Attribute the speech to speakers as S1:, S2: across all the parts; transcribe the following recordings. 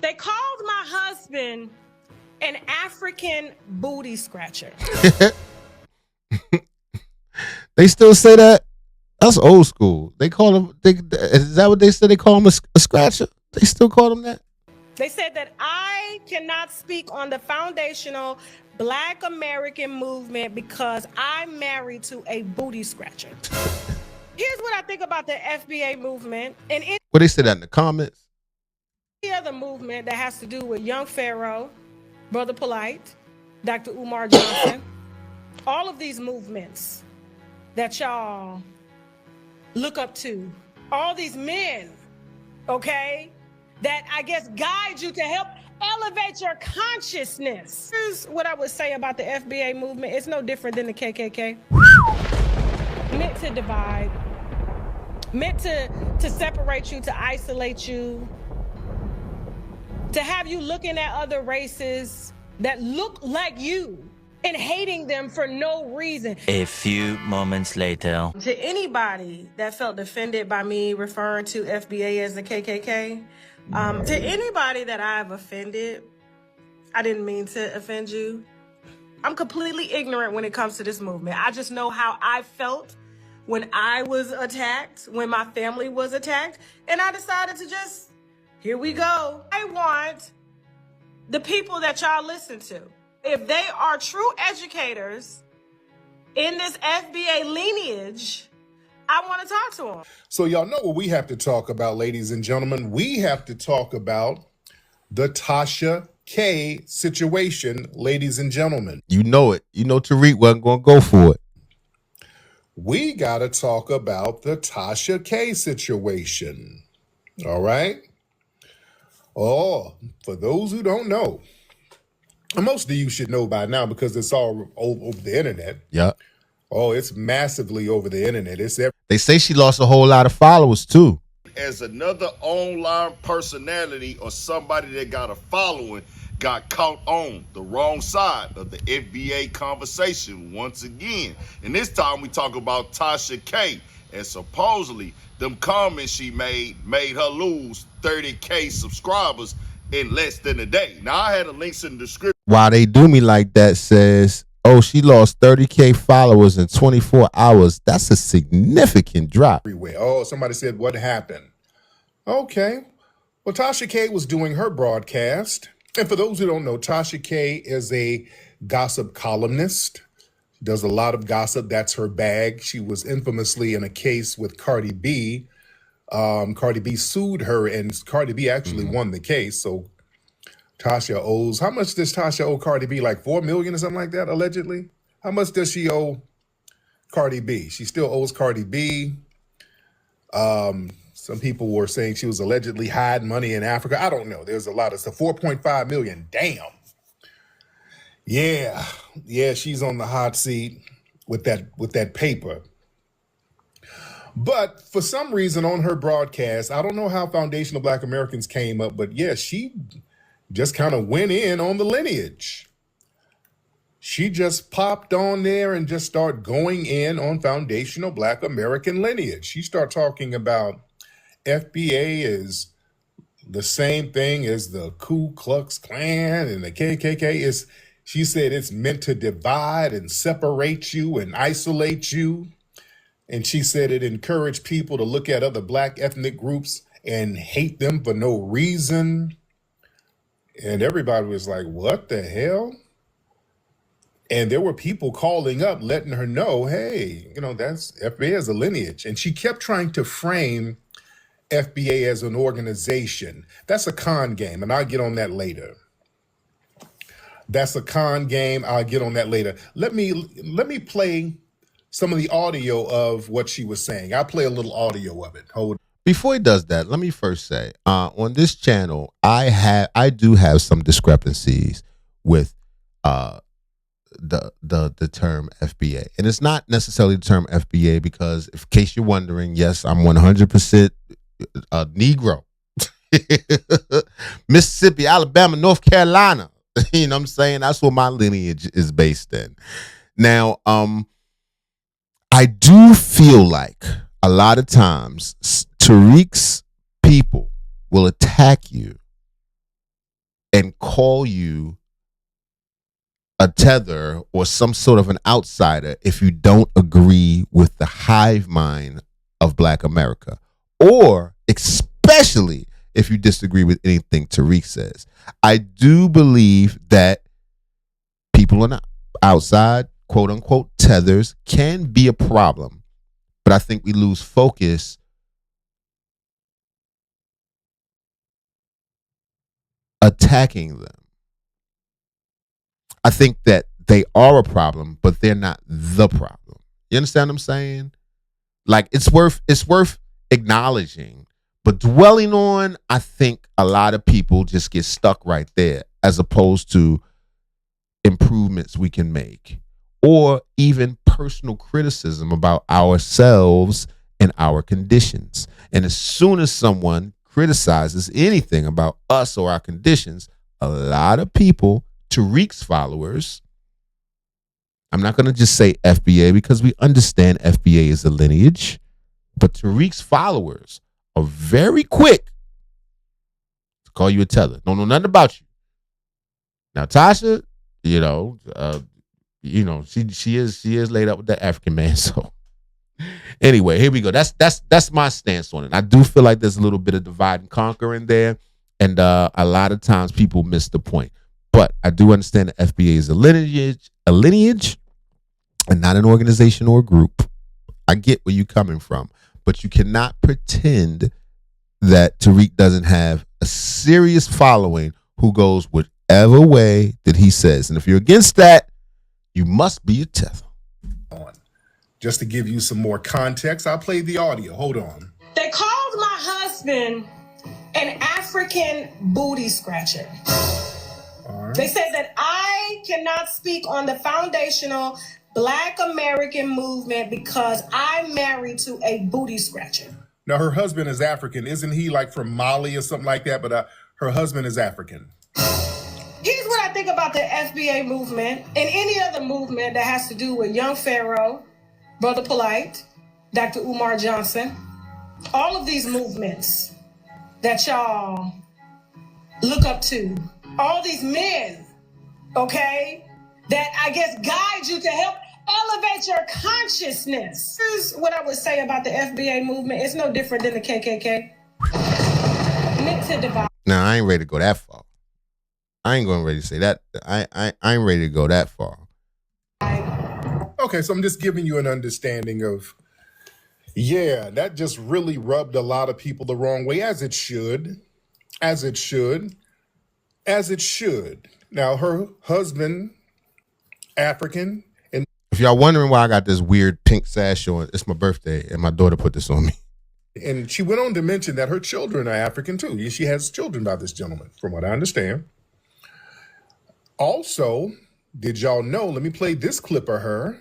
S1: They called my husband an African booty scratcher.
S2: They still say that? That's old school. They call him, is that what they said? They call him a scratcher? They still call him that?
S1: They said that I cannot speak on the foundational Black American movement because I'm married to a booty scratcher. Here's what I think about the FBA movement and any
S2: What they said that in the comments?
S1: other movement that has to do with Young Pharaoh, Brother Polite, Dr. Umar Johnson, all of these movements that y'all look up to, all these men, okay, that I guess guide you to help elevate your consciousness. Here's what I would say about the FBA movement. It's no different than the KKK. Meant to divide, meant to separate you, to isolate you, to have you looking at other races that look like you and hating them for no reason.
S3: A few moments later.
S1: To anybody that felt offended by me referring to FBA as the KKK, to anybody that I've offended, I didn't mean to offend you. I'm completely ignorant when it comes to this movement. I just know how I felt when I was attacked, when my family was attacked, and I decided to just, here we go. I want the people that y'all listen to, if they are true educators in this FBA lineage, I want to talk to them.
S4: So y'all know what we have to talk about, ladies and gentlemen. We have to talk about the Tasha K situation, ladies and gentlemen.
S2: You know it. You know Tariq wasn't going to go for it.
S4: We got to talk about the Tasha K situation. All right? Oh, for those who don't know, and most of you should know by now because it's all over the internet.
S2: Yeah.
S4: Oh, it's massively over the internet.
S2: They say she lost a whole lot of followers too.
S5: As another online personality or somebody that got a following got caught on the wrong side of the FBA conversation once again. And this time we talk about Tasha K, and supposedly them comments she made her lose 30K subscribers in less than a day. Now I had the links in the description.
S2: Why They Do Me Like That says, oh, she lost 30K followers in 24 hours. That's a significant drop.
S4: Everywhere. Oh, somebody said, what happened? Okay. Well, Tasha K was doing her broadcast. And for those who don't know, Tasha K is a gossip columnist. She does a lot of gossip. That's her bag. She was infamously in a case with Cardi B. Cardi B sued her, and Cardi B actually won the case. So Tasha owes, how much does Tasha owe Cardi B? Like $4 million or something like that, allegedly? How much does she owe Cardi B? She still owes Cardi B. Some people were saying she was allegedly hiding money in Africa. I don't know. There's a lot of stuff. 4.5 million. Damn. Yeah. Yeah, she's on the hot seat with that paper. But for some reason on her broadcast, I don't know how Foundational Black Americans came up, but yeah, she just kind of went in on the lineage. She just popped on there and just started going in on Foundational Black American lineage. She started talking about FBA is the same thing as the Ku Klux Klan and the KKK. She said it's meant to divide and separate you and isolate you. And she said it encouraged people to look at other Black ethnic groups and hate them for no reason. And everybody was like, what the hell? And there were people calling up, letting her know, hey, that's FBA as a lineage. And she kept trying to frame FBA as an organization. That's a con game, and I'll get on that later. That's a con game. I'll get on that later. Let me play some of the audio of what she was saying. I'll play a little audio of it. Hold.
S2: Before he does that, let me first say, on this channel, I do have some discrepancies with the term FBA, and it's not necessarily the term FBA because, in case you're wondering, yes, I'm 100% Negro, Mississippi, Alabama, North Carolina. You know what I'm saying? That's what my lineage is based in. Now, I do feel like a lot of times Tariq's people will attack you and call you a tether or some sort of an outsider if you don't agree with the hive mind of Black America, or especially if you disagree with anything Tariq says. I do believe that people on the outside, quote unquote, tethers can be a problem, but I think we lose focus attacking them. I think that they are a problem, but they're not the problem. You understand what I'm saying? Like it's worth acknowledging, but dwelling on, I think a lot of people just get stuck right there, as opposed to improvements we can make, or even personal criticism about ourselves and our conditions. And as soon as someone criticizes anything about us or our conditions, a lot of people, Tariq's followers, I'm not going to just say FBA because we understand FBA is a lineage, but Tariq's followers are very quick to call you a tether. Don't know nothing about you. Now, Tasha, she is laid up with that African man. So anyway, here we go. That's my stance on it. I do feel like there's a little bit of divide and conquer in there, and a lot of times people miss the point. But I do understand that FBA is a lineage, and not an organization or a group. I get where you're coming from, but you cannot pretend that Tariq doesn't have a serious following who goes whatever way that he says. And if you're against that, you must be a tether.
S4: Just to give you some more context, I'll play the audio. Hold on.
S1: They called my husband an African booty scratcher.
S4: Right.
S1: They said that I cannot speak on the foundational Black American movement because I'm married to a booty scratcher.
S4: Now, her husband is African. Isn't he like from Mali or something like that? But her husband is African.
S1: Here's what I think about the FBA movement and any other movement that has to do with Young Pharaoh, Brother Polite, Dr. Umar Johnson, all of these movements that y'all look up to, all these men, okay, that I guess guide you to help elevate your consciousness. Here's what I would say about the FBA movement. It's no different than the KKK. Meant to divide.
S2: Now, I ain't ready to go that far. I ain't going ready to say that. I ain't ready to go that far.
S4: Okay, so I'm just giving you an understanding of, yeah, that just really rubbed a lot of people the wrong way, as it should. As it should. As it should. Now, her husband, African. And
S2: if y'all wondering why I got this weird pink sash on, it's my birthday, and my daughter put this on me.
S4: And she went on to mention that her children are African, too. She has children by this gentleman, from what I understand. Also, did y'all know, let me play this clip of her.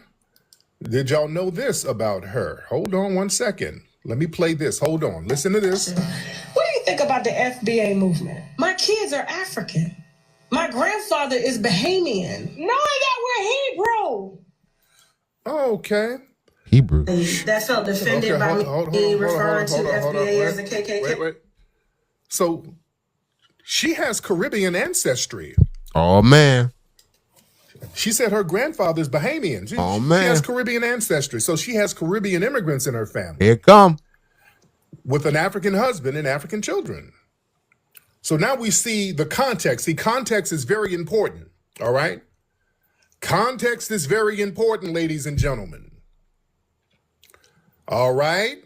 S4: Did y'all know this about her? Hold on one second. Let me play this. Hold on. Listen to this.
S1: What do you think about the FBA movement? My kids are African. My grandfather is Bahamian. Knowing that we're Hebrew.
S4: Okay.
S2: Hebrew.
S1: That felt offended by me referring to FBA as the KKK.
S4: Wait. So she has Caribbean ancestry.
S2: Oh, man.
S4: She said her grandfather's Bahamian. She has Caribbean ancestry. So she has Caribbean immigrants in her family.
S2: Here it come.
S4: With an African husband and African children. So now we see the context. See, context is very important. All right? Context is very important, ladies and gentlemen. All right?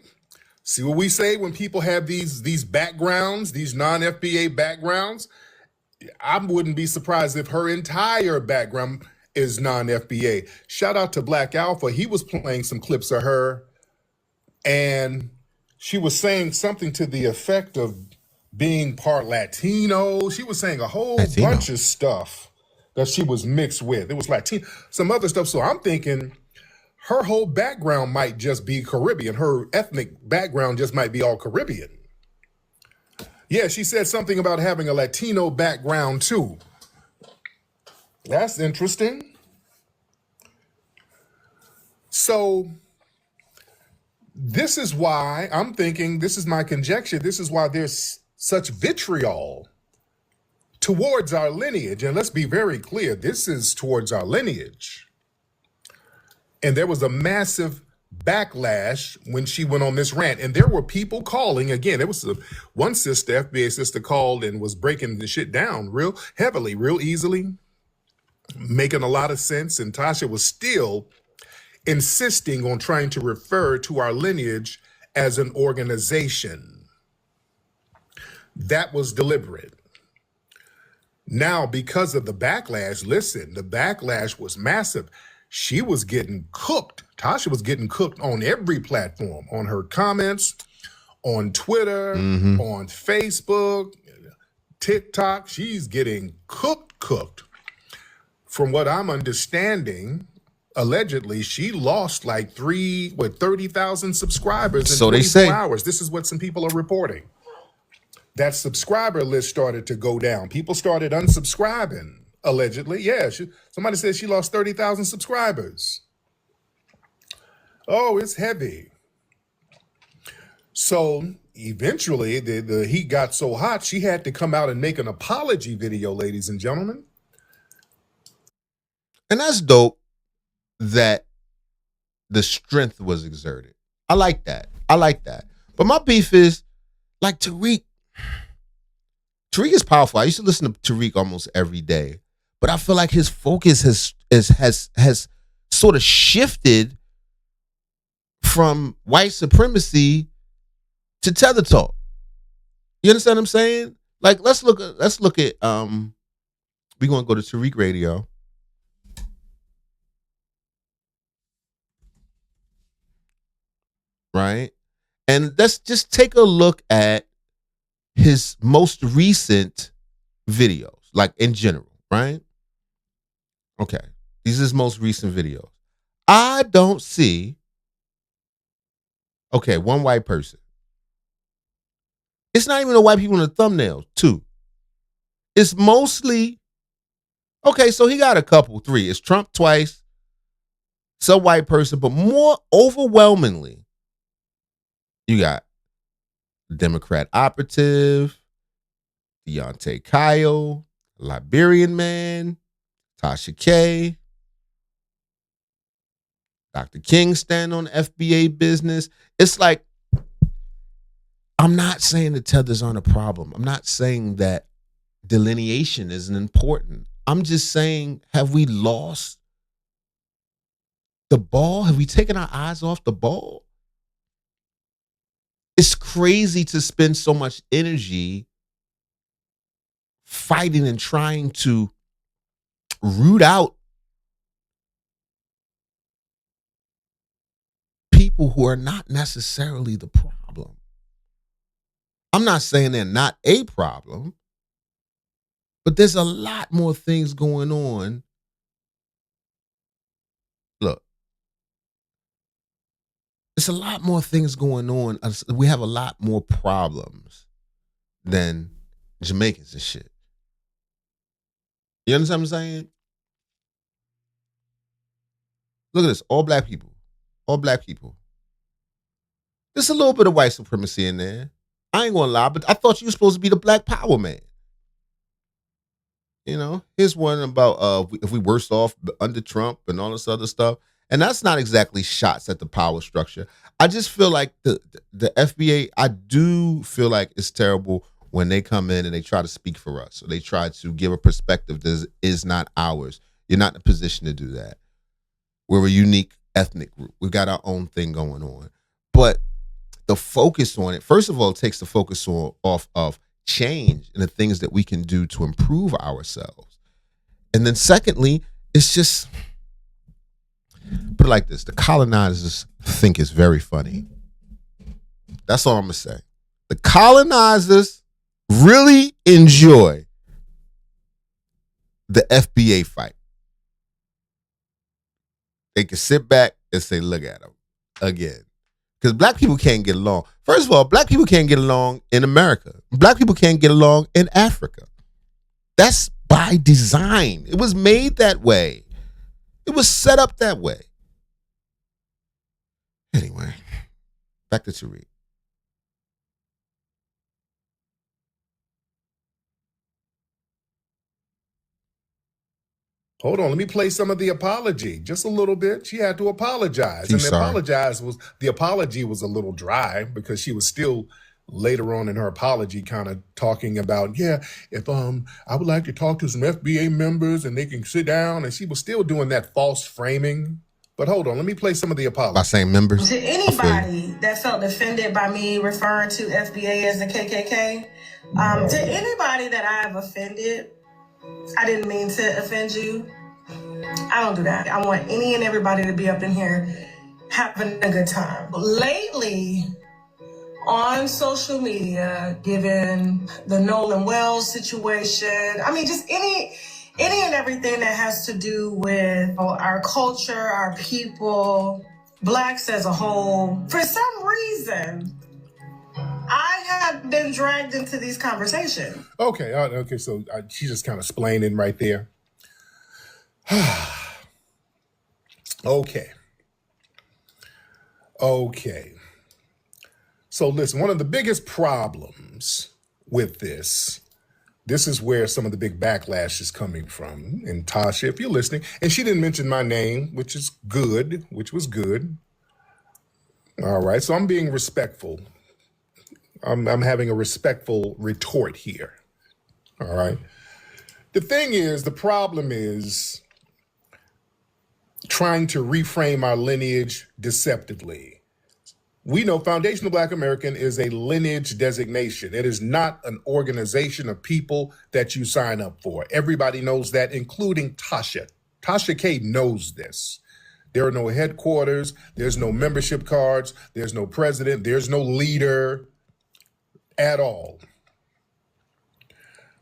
S4: See what we say when people have these backgrounds, these non-FBA backgrounds? I wouldn't be surprised if her entire background is non-FBA. Shout out to Black Alpha. He was playing some clips of her, and she was saying something to the effect of being part Latino. She was saying a whole bunch of stuff that she was mixed with. It was Latino, some other stuff. So I'm thinking her whole background might just be Caribbean. Her ethnic background just might be all Caribbean. Yeah, she said something about having a Latino background too. That's interesting. So this is why I'm thinking, this is my conjecture, this is why there's such vitriol towards our lineage. And let's be very clear, this is towards our lineage. And there was a massive backlash when she went on this rant. And there were people calling, again, there was one sister, FBA sister, called and was breaking the shit down real heavily, real easily, making a lot of sense. And Tasha was still insisting on trying to refer to our lineage as an organization. That was deliberate. Now, because of the backlash, listen, the backlash was massive. She was getting cooked. Tasha was getting cooked on every platform, on her comments, on Twitter, on Facebook, TikTok. She's getting cooked. From what I'm understanding, allegedly, she lost like 30,000 subscribers in
S2: So they
S4: 24
S2: say.
S4: hours. This is what some people are reporting. That subscriber list started to go down. People started unsubscribing, allegedly. Yeah, somebody said she lost 30,000 subscribers. Oh, it's heavy. So eventually, the heat got so hot, she had to come out and make an apology video, ladies and gentlemen.
S2: And that's dope that the strength was exerted. I like that. But my beef is, like, Tariq is powerful. I used to listen to Tariq almost every day, but I feel like his focus has sort of shifted from white supremacy to tether talk. You understand what I'm saying? Like, let's look at we're gonna go to Tariq Radio. Right? And let's just take a look at his most recent videos, like in general, right? Okay. These are his most recent videos. I don't see, okay, one white person. It's not even the white people in the thumbnail, two. It's mostly, okay, so he got a couple, three. It's Trump twice, some white person, but more overwhelmingly, you got Democrat operative, Deontay Kyle, Liberian man, Tasha K, Dr. King stand on FBA business. It's like, I'm not saying the tethers aren't a problem. I'm not saying that delineation isn't important. I'm just saying, have we lost the ball? Have we taken our eyes off the ball? It's crazy to spend so much energy fighting and trying to root out people who are not necessarily the problem. I'm not saying they're not a problem, but there's a lot more things going on. Look, there's a lot more things going on. We have a lot more problems than Jamaicans and shit. You understand what I'm saying? Look at this. All black people. All black people. There's a little bit of white supremacy in there. I ain't gonna lie, but I thought you were supposed to be the black power man. You know, here's one about if we worse off under Trump and all this other stuff. And that's not exactly shots at the power structure. I just feel like the FBA, I do feel like it's terrible when they come in and they try to speak for us. Or they try to give a perspective that is not ours. You're not in a position to do that. We're a unique ethnic group. We've got our own thing going on. But the focus on it, first of all, it takes the focus off of change and the things that we can do to improve ourselves. And then secondly, it's just, put it like this, the colonizers think it's very funny. That's all I'm going to say. The colonizers really enjoy the FBA fight. They can sit back and say, look at them again. Because black people can't get along. First of all, black people can't get along in America. Black people can't get along in Africa. That's by design. It was made that way. It was set up that way. Anyway, back to Tariq.
S4: Hold on, let me play some of the apology. Just a little bit. She had to apologize.
S2: She's
S4: And
S2: sorry.
S4: the apology was a little dry because she was still later on in her apology kind of talking about, yeah, if I would like to talk to some FBA members and they can sit down. And she was still doing that false framing. But hold on, let me play some of the apology.
S2: By saying members.
S1: To
S2: I feel you.
S1: anybody that felt offended by me referring to FBA as the KKK, to anybody that I've offended, I didn't mean to offend you. I don't do that. I want any and everybody to be up in here having a good time. Lately, on social media, given the Nolan Wells situation, I mean, just any and everything that has to do with our culture, our people, Blacks as a whole, for some reason, I have been dragged into these conversations.
S4: Okay, so she's just kind of explaining right there. Okay. So listen, one of the biggest problems with this is where some of the big backlash is coming from. And Tasha, if you're listening, and she didn't mention my name, which was good. All right, so I'm being respectful. I'm having a respectful retort here. All right. The problem is trying to reframe our lineage deceptively. We know Foundational Black American is a lineage designation. It is not an organization of people that you sign up for. Everybody knows that, including Tasha. Tasha K knows this. There are no headquarters. There's no membership cards. There's no president. There's no leader at all.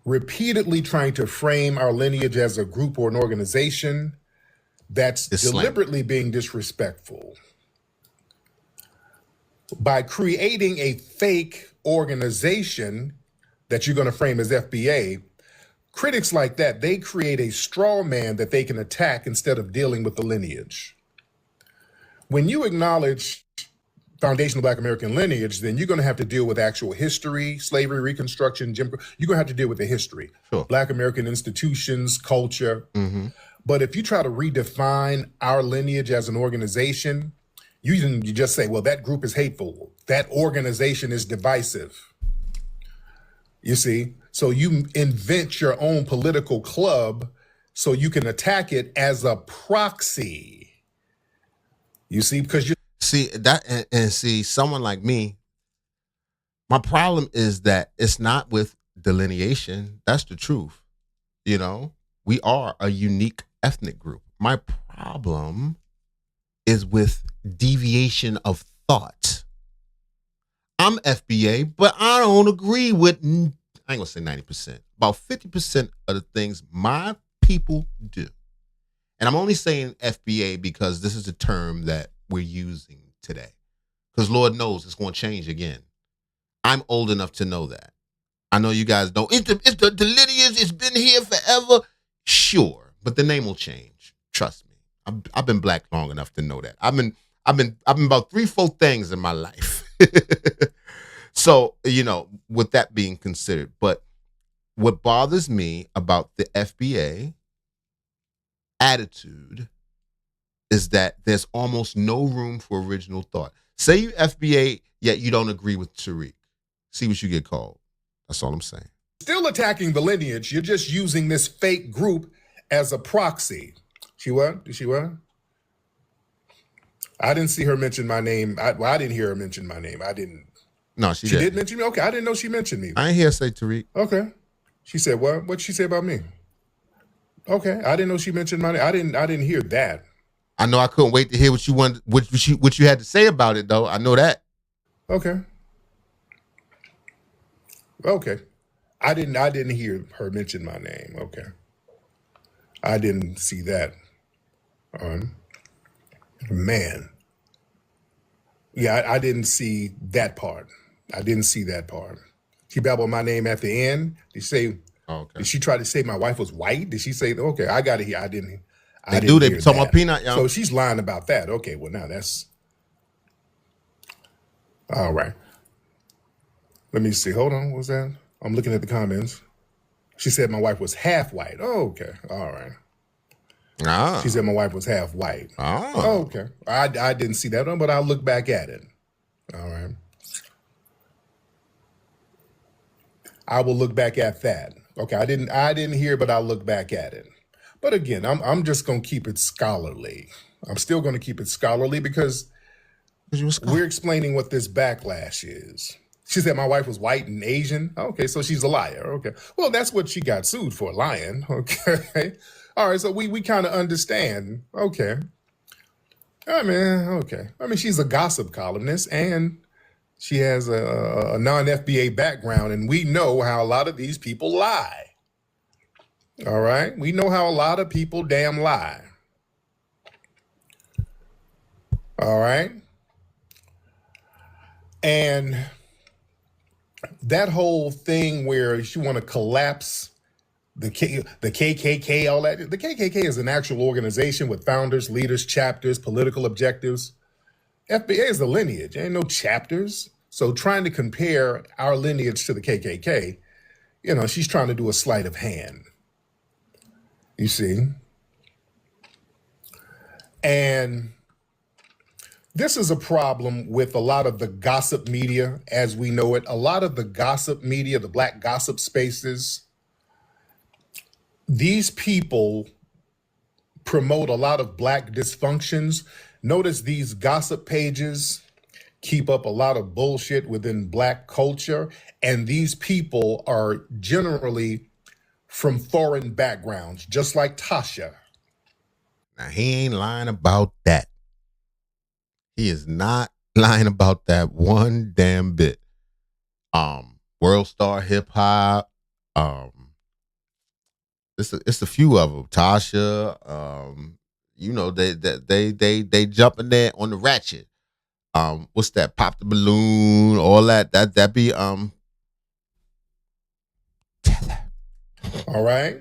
S4: Repeatedly trying to frame our lineage as a group or an organization that's deliberately being disrespectful. By creating a fake organization that you're going to frame as FBA, critics like that, they create a straw man that they can attack instead of dealing with the lineage. When you acknowledge Foundational Black American lineage, then you're going to have to deal with actual history, slavery, Reconstruction, Jim Crow. You're going to have to deal with the history, Black American institutions, culture.
S2: Mm-hmm.
S4: But if you try to redefine our lineage as an organization, you just say, well, that group is hateful. That organization is divisive. You see? So you invent your own political club so you can attack it as a proxy. You see? Because you
S2: see that and see someone like me, my problem is that it's not with delineation. That's the truth. You know, we are a unique ethnic group. My problem is with deviation of thought. I'm FBA, but I don't agree with, I ain't gonna say 90%, about 50% of the things my people do. And I'm only saying FBA because this is the term that we're using today. Because Lord knows it's going to change again. I'm old enough to know that. I know you guys don't. It's the lineage. It's been here forever. Sure, but the name will change. Trust me. I've been black long enough to know that. I've been about 3-4 things in my life. So, you know, with that being considered, but what bothers me about the FBA attitude is that there's almost no room for original thought. Say you FBA, yet you don't agree with Tariq. See what you get called. That's all I'm saying.
S4: Still attacking the lineage. You're just using this fake group as a proxy. She what? Did she what? I didn't see her mention my name. I didn't hear her mention my name. I didn't.
S2: No, she did
S4: mention me? Okay, I didn't know she mentioned me.
S2: I ain't hear her say Tariq.
S4: Okay. She said what? What'd she say about me? Okay, I didn't know she mentioned my name. I didn't hear that.
S2: I know I couldn't wait to hear what you wanted, what you had to say about it, though. I know that.
S4: Okay. Okay. I didn't hear her mention my name. Okay. I didn't see that. Man. Yeah, I didn't see that part. She babbled my name at the end. Did she say?
S2: Oh, okay.
S4: Did she try to say my wife was white? Did she say? Okay, I got to hear. I didn't.
S2: They be talking about peanut, y'all.
S4: So she's lying about that. Okay, well now that's all right. Let me see. Hold on. What was that? I'm looking at the comments. She said my wife was half white. Oh, okay. All right.
S2: Ah.
S4: She said my wife was half white.
S2: Oh.
S4: Okay. I didn't see that one, but I'll look back at it. All right. I will look back at that. Okay. I didn't hear, but I'll look back at it. But again, I'm just gonna keep it scholarly. I'm still gonna keep it scholarly because we're explaining what this backlash is. She said my wife was white and Asian. Okay, so she's a liar. Okay. Well, that's what she got sued for, lying. Okay. All right, so we kind of understand. Okay. I mean, okay. I mean, she's a gossip columnist and she has a non-FBA background, and we know how a lot of these people lie. All right? We know how a lot of people damn lie. All right? And that whole thing where you want to collapse the KKK, all that. The KKK is an actual organization with founders, leaders, chapters, political objectives. FBA is the lineage. Ain't no chapters. So trying to compare our lineage to the KKK, she's trying to do a sleight of hand. You see? And this is a problem with a lot of the gossip media as we know it. A lot of the gossip media, the black gossip spaces, these people promote a lot of black dysfunctions. Notice these gossip pages keep up a lot of bullshit within black culture. And these people are generally from foreign backgrounds, just like Tasha.
S2: Now, he ain't lying about that. He is not lying about that one damn bit. World Star Hip Hop. It's a few of them. Tasha. They jumping there on the ratchet. What's that? Pop the balloon. All that. That be Tether.
S4: All right.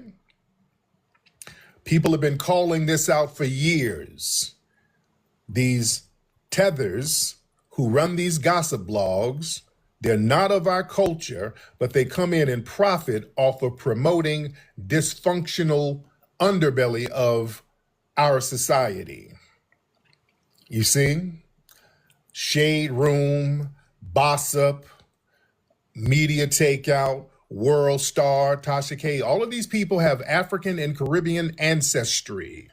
S4: People have been calling this out for years. These tethers who run these gossip blogs, they're not of our culture, but they come in and profit off of promoting dysfunctional underbelly of our society. You see? Shade room, gossip, media takeout, World Star, Tasha K. All of these people have African and Caribbean ancestry.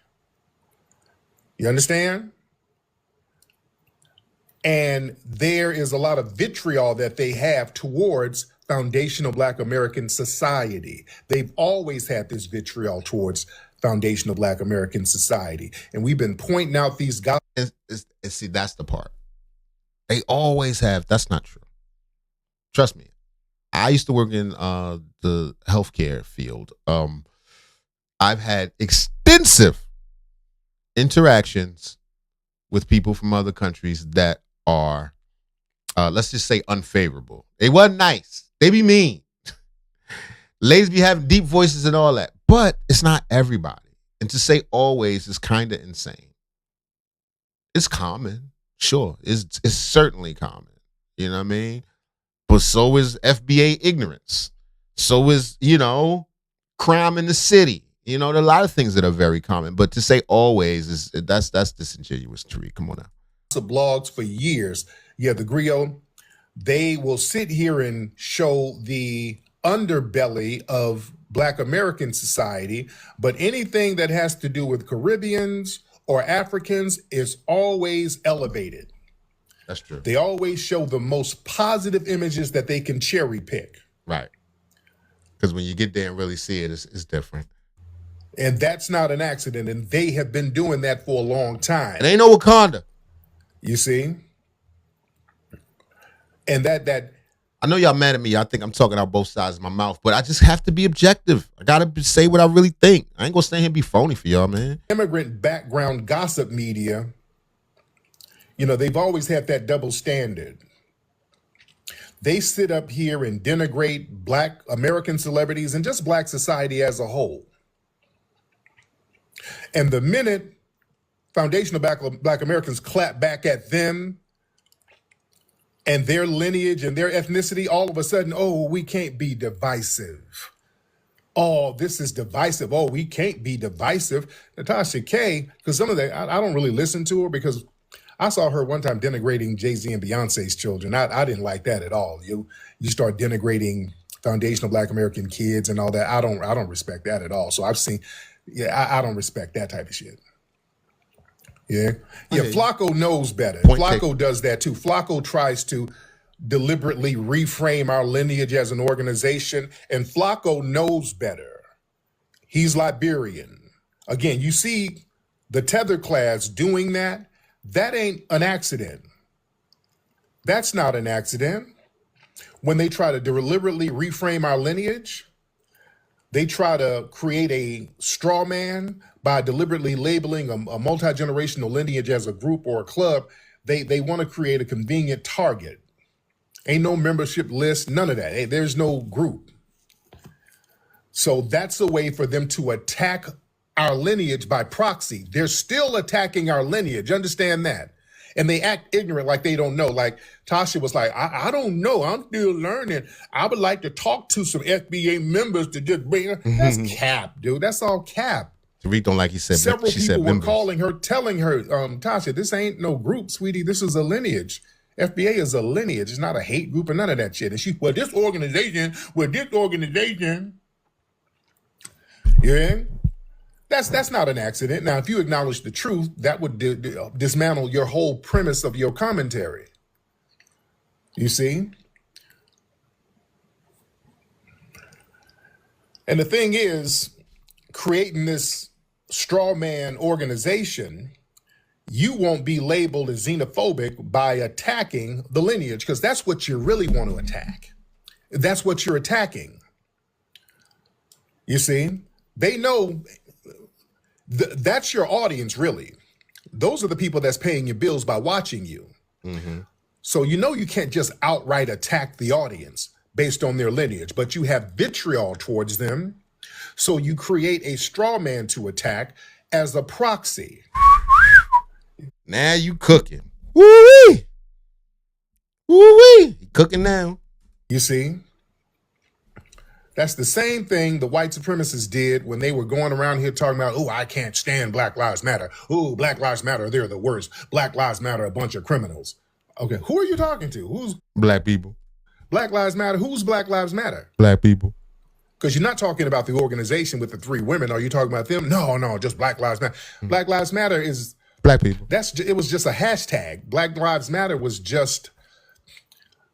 S4: You understand? And there is a lot of vitriol that they have towards foundational Black American society. They've always had this vitriol towards foundational Black American society. And we've been pointing out these guys.
S2: And see, that's the part. They always have. That's not true. Trust me. I used to work in the healthcare field. I've had extensive interactions with people from other countries that are, let's just say, unfavorable. They wasn't nice. They be mean. Ladies be having deep voices and all that. But it's not everybody. And to say always is kind of insane. It's common. Sure. It's certainly common. You know what I mean? But so is FBA ignorance. So is, crime in the city. There are a lot of things that are very common. But to say always that's disingenuous, Tariq. Come on now.
S4: Blogs for years. Yeah, the griot, they will sit here and show the underbelly of Black American society, but anything that has to do with Caribbeans or Africans is always elevated.
S2: That's true.
S4: They always show the most positive images that they can cherry pick.
S2: Right. Because when you get there and really see it, it's different.
S4: And that's not an accident. And they have been doing that for a long time.
S2: It ain't no Wakanda.
S4: You see? And that
S2: I know y'all mad at me. I think I'm talking out both sides of my mouth, but I just have to be objective. I got to say what I really think. I ain't going to stand here and be phony for y'all, man.
S4: Immigrant background gossip media, they've always had that double standard. They sit up here and denigrate Black American celebrities and just Black society as a whole. And the minute foundational Black Americans clap back at them and their lineage and their ethnicity, all of a sudden, we can't be divisive. oh, this is divisive. Oh, we can't be divisive. Tasha K, because some of that, I don't really listen to her because I saw her one time denigrating Jay-Z and Beyonce's children. I didn't like that at all. You start denigrating foundational Black American kids and all that. I don't respect that at all. So I've seen, I don't respect that type of shit. Yeah. Yeah,
S2: Okay.
S4: Flacco knows better.
S2: Point
S4: Flacco
S2: taken.
S4: does that too. Flacco tries to deliberately reframe our lineage as an organization, and Flacco knows better. He's Liberian. Again, you see the tether class doing that. That ain't an accident. That's not an accident. When they try to deliberately reframe our lineage, they try to create a straw man by deliberately labeling a multi-generational lineage as a group or a club. They want to create a convenient target. Ain't no membership list, none of that. Hey, there's no group. So that's a way for them to attack our lineage by proxy. They're still attacking our lineage. Understand that. And they act ignorant like they don't know. Like Tasha was like, I don't know. I'm still learning. I would like to talk to some FBA members to just bring. That's cap, dude. That's all cap.
S2: Tariq don't like he said.
S4: Several
S2: She
S4: people
S2: said
S4: were
S2: members.
S4: calling her, telling her, Tasha, this ain't no group, sweetie. This is a lineage. FBA is a lineage. It's not a hate group or none of that shit. And she, this organization. Yeah, that's not an accident. Now, if you acknowledge the truth, that would dismantle your whole premise of your commentary. You see? And the thing is, creating this straw man organization, you won't be labeled as xenophobic by attacking the lineage, because that's what you really want to attack. That's what you're attacking. You see? They know that's your audience, really. Those are the people that's paying your bills by watching you. So you know you can't just outright attack the audience based on their lineage, but you have vitriol towards them. So you create a straw man to attack as a proxy.
S2: Now you cooking. Woo-wee. Woo-wee. Cooking now.
S4: You see? That's the same thing the white supremacists did when they were going around here talking about, oh, I can't stand Black Lives Matter. Oh, Black Lives Matter, they're the worst. Black Lives Matter, a bunch of criminals. Okay, who are you talking to? Who's
S2: Black people.
S4: Black Lives Matter? Who's Black Lives Matter?
S2: Black people.
S4: Because you're not talking about the organization with the 3 women. Are you talking about them? No, just Black Lives Matter. Black Lives Matter is
S2: Black people.
S4: it was just a hashtag. Black Lives Matter was just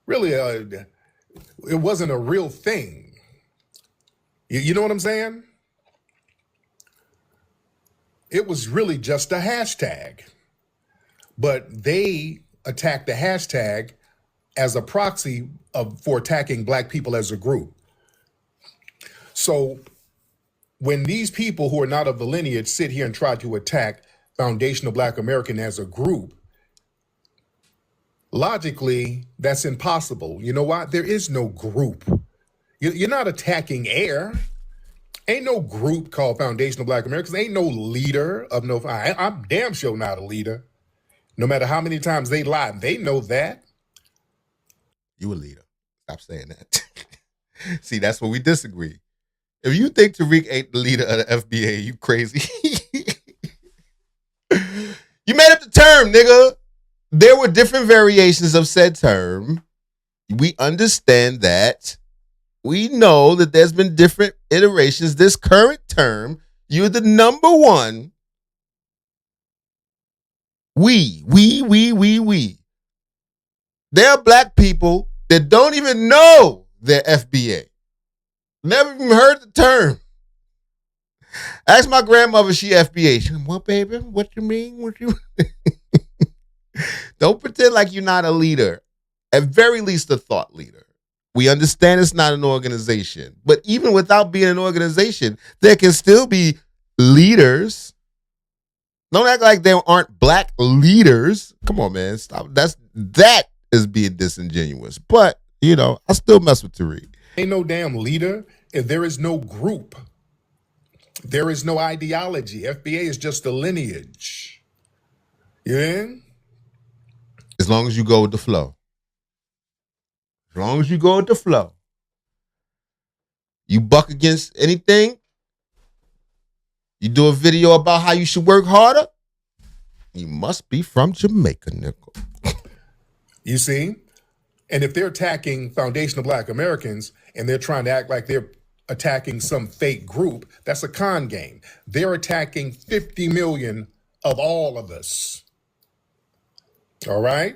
S4: really it wasn't a real thing. You know what I'm saying? It was really just a hashtag. But they attacked the hashtag as a proxy for attacking Black people as a group. So when these people who are not of the lineage sit here and try to attack foundational Black American as a group, logically, that's impossible. You know why? There is no group. You're not attacking air. Ain't no group called Foundational Black Americans. Ain't no leader of no. I'm damn sure not a leader. No matter how many times they lie, they know that.
S2: You a leader. Stop saying that. See, that's where we disagree. If you think Tariq ain't the leader of the FBA, you crazy. You made up the term, nigga. There were different variations of said term. We understand that. We know that there's been different iterations. This current term, you're the number one. We. There are Black people that don't even know they're FBA. Never even heard the term. Ask my grandmother, she FBA. She goes, what, baby? What you mean? What you Don't pretend like you're not a leader. At very least, a thought leader. We understand it's not an organization. But even without being an organization, there can still be leaders. Don't act like there aren't Black leaders. Come on, man. Stop. That is being disingenuous. But, I still mess with Tariq.
S4: Ain't no damn leader. If there is no group, there is no ideology. FBA is just a lineage. Yeah?
S2: As long as you go with the flow. As long as you go with the flow. You buck against anything? You do a video about how you should work harder? You must be from Jamaica, nickel.
S4: You see? And if they're attacking foundational Black Americans and they're trying to act like they're attacking some fake group, that's a con game. They're attacking 50 million of all of us. All right?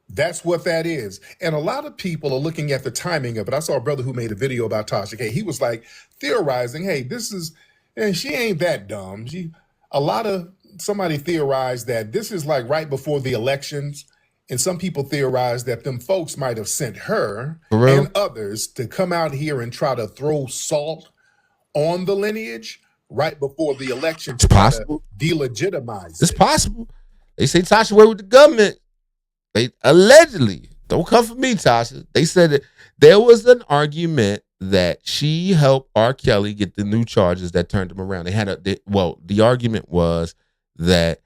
S4: That's what that is. And a lot of people are looking at the timing of it. I saw a brother who made a video about Tasha K. He was like theorizing, hey, and she ain't that dumb. Somebody theorized that this is like right before the elections. And some people theorize that them folks might have sent her and others to come out here and try to throw salt on the lineage right before the election to try to delegitimize
S2: It's
S4: it.
S2: possible. They say Tasha worked with the government. They allegedly, don't come for me, Tasha. They said that there was an argument that she helped R. Kelly get the new charges that turned him around. The argument was that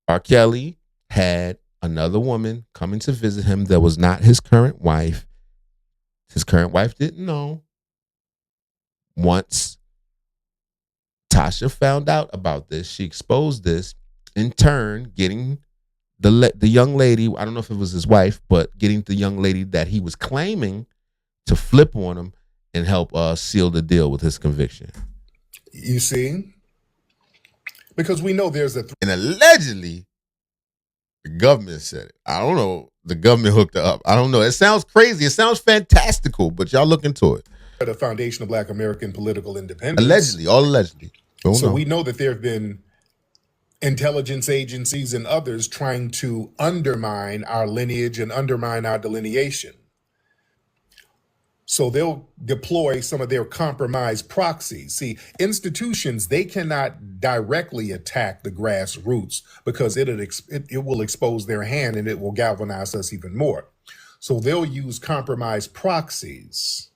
S2: R. Kelly had another woman coming to visit him that was not his current wife. His current wife didn't know. Once Tasha found out about this, she exposed this, in turn getting the young lady, I don't know if it was his wife, but getting the young lady that he was claiming to flip on him and help seal the deal with his conviction.
S4: You see? Because we know there's
S2: and allegedly, the government said it. I don't know. The government hooked her up. I don't know. It sounds crazy. It sounds fantastical, but y'all look into it.
S4: The foundation of Black American political independence.
S2: Allegedly, all allegedly.
S4: We know that there have been intelligence agencies and others trying to undermine our lineage and undermine our delineation. So they'll deploy some of their compromised proxies. See, institutions, they cannot directly attack the grassroots because it will expose their hand and it will galvanize us even more. So they'll use compromised proxies.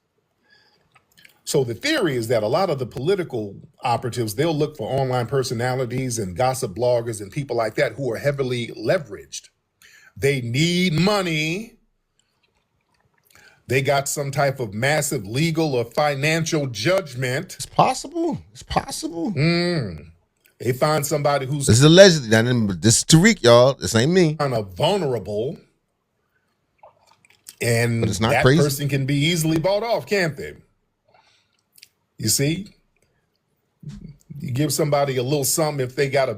S4: So the theory is that a lot of the political operatives, they'll look for online personalities and gossip bloggers and people like that who are heavily leveraged. They need money. They got some type of massive legal or financial judgment.
S2: It's possible. It's possible.
S4: They find somebody who's
S2: This is allegedly. This is Tariq, y'all. This ain't me.
S4: kind of vulnerable. And
S2: But it's not
S4: that
S2: crazy.
S4: person can be easily bought off, can't they? You see? You give somebody a little something if they got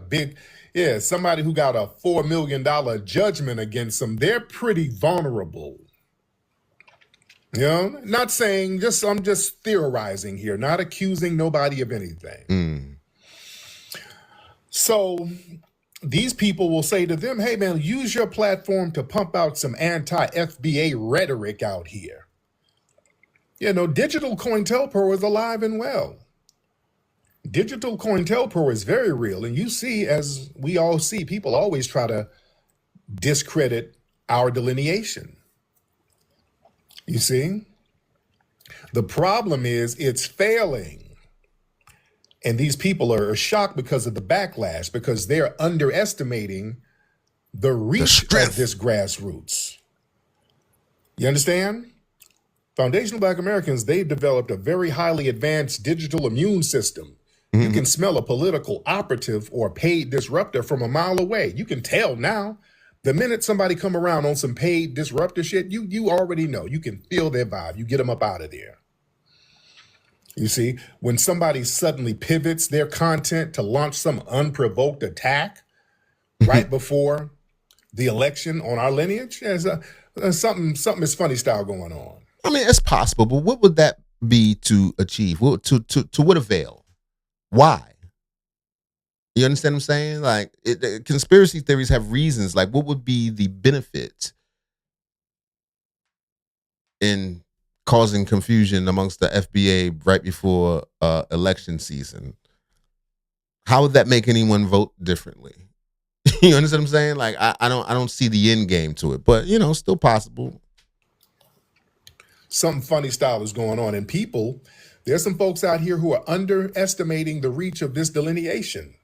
S4: somebody who got a $4 million judgment against them, they're pretty vulnerable. You know, not saying, I'm just theorizing here, not accusing nobody of anything. So these people will say to them, hey man, use your platform to pump out some anti-FBA rhetoric out here. You know, digital COINTELPRO is alive and well. Digital COINTELPRO is very real. And you see, as we all see, people always try to discredit our delineation. You see? The problem is it's failing. And these people are shocked because of the backlash, because they're underestimating the reach of this grassroots. You understand? Foundational Black Americans, they've developed a very highly advanced digital immune system. You can smell a political operative or paid disruptor from a mile away. You can tell now. The minute somebody come around on some paid disruptor shit, you already know. You can feel their vibe. You get them up out of there. You see, when somebody suddenly pivots their content to launch some unprovoked attack right before the election on our lineage, there's something is funny style going on.
S2: I mean, it's possible, but what would that be to achieve? To what avail? Why? You understand what I'm saying? Like, conspiracy theories have reasons. Like, what would be the benefit in causing confusion amongst the FBA right before election season? How would that make anyone vote differently? You understand what I'm saying? Like, I don't see the end game to it, but still possible.
S4: Something funny style is going on, and there's some folks out here who are underestimating the reach of this delineation.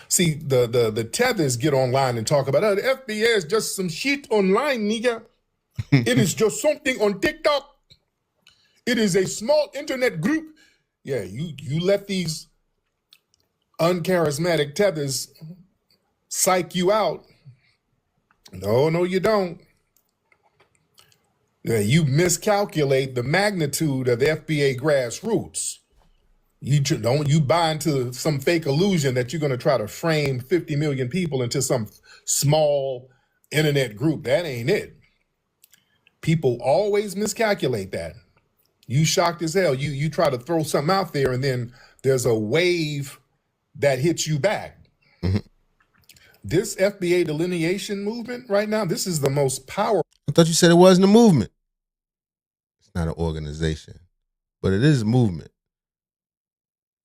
S4: See, the tethers get online and talk about, the FBA is just some shit online, nigga. It is just something on TikTok. It is a small internet group. Yeah, you let these uncharismatic tethers psych you out. No, you don't. Yeah, you miscalculate the magnitude of the FBA grassroots. You buy into some fake illusion that you're going to try to frame 50 million people into some small internet group. That ain't it. People always miscalculate that. You shocked as hell. You try to throw something out there and then there's a wave that hits you back.
S2: Mm-hmm.
S4: This FBA delineation movement right now, this is the most powerful.
S2: I thought you said it wasn't a movement. It's not an organization, but it is a movement.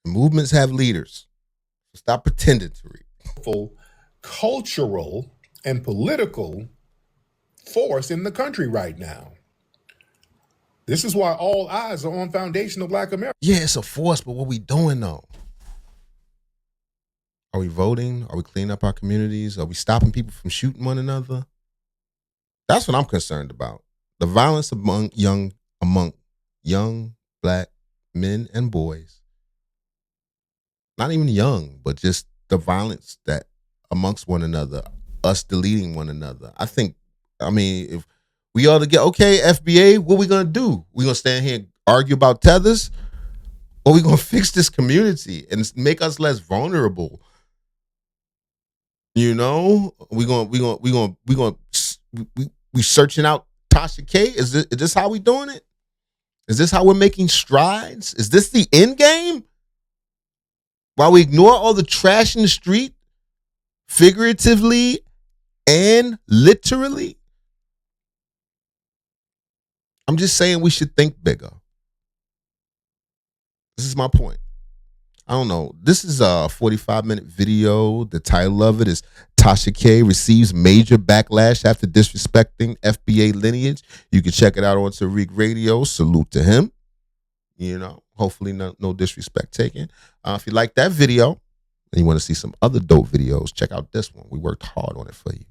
S2: Movements have leaders. Stop pretending to read.
S4: Cultural and political force in the country right now. This is why all eyes are on foundational Black America.
S2: Yeah, it's a force, but what we doing though? Are we voting? Are we cleaning up our communities? Are we stopping people from shooting one another? That's what I'm concerned about. The violence among young Black men and boys. Not even young, but just the violence that amongst one another, us deleting one another. If we all to get, okay, FBA, what we gonna do? We gonna stand here and argue about tethers? Or we gonna fix this community and make us less vulnerable? You know, we searching out Tasha K. Is this how we doing it? Is this how we're making strides? Is this the end game? While we ignore all the trash in the street, figuratively and literally? I'm just saying we should think bigger. This is my point. I don't know. This is a 45-minute video. The title of it is Tasha K receives major backlash after disrespecting FBA lineage. You can check it out on Tariq Radio. Salute to him. You know, hopefully no disrespect taken. If you like that video and you want to see some other dope videos, check out this one. We worked hard on it for you.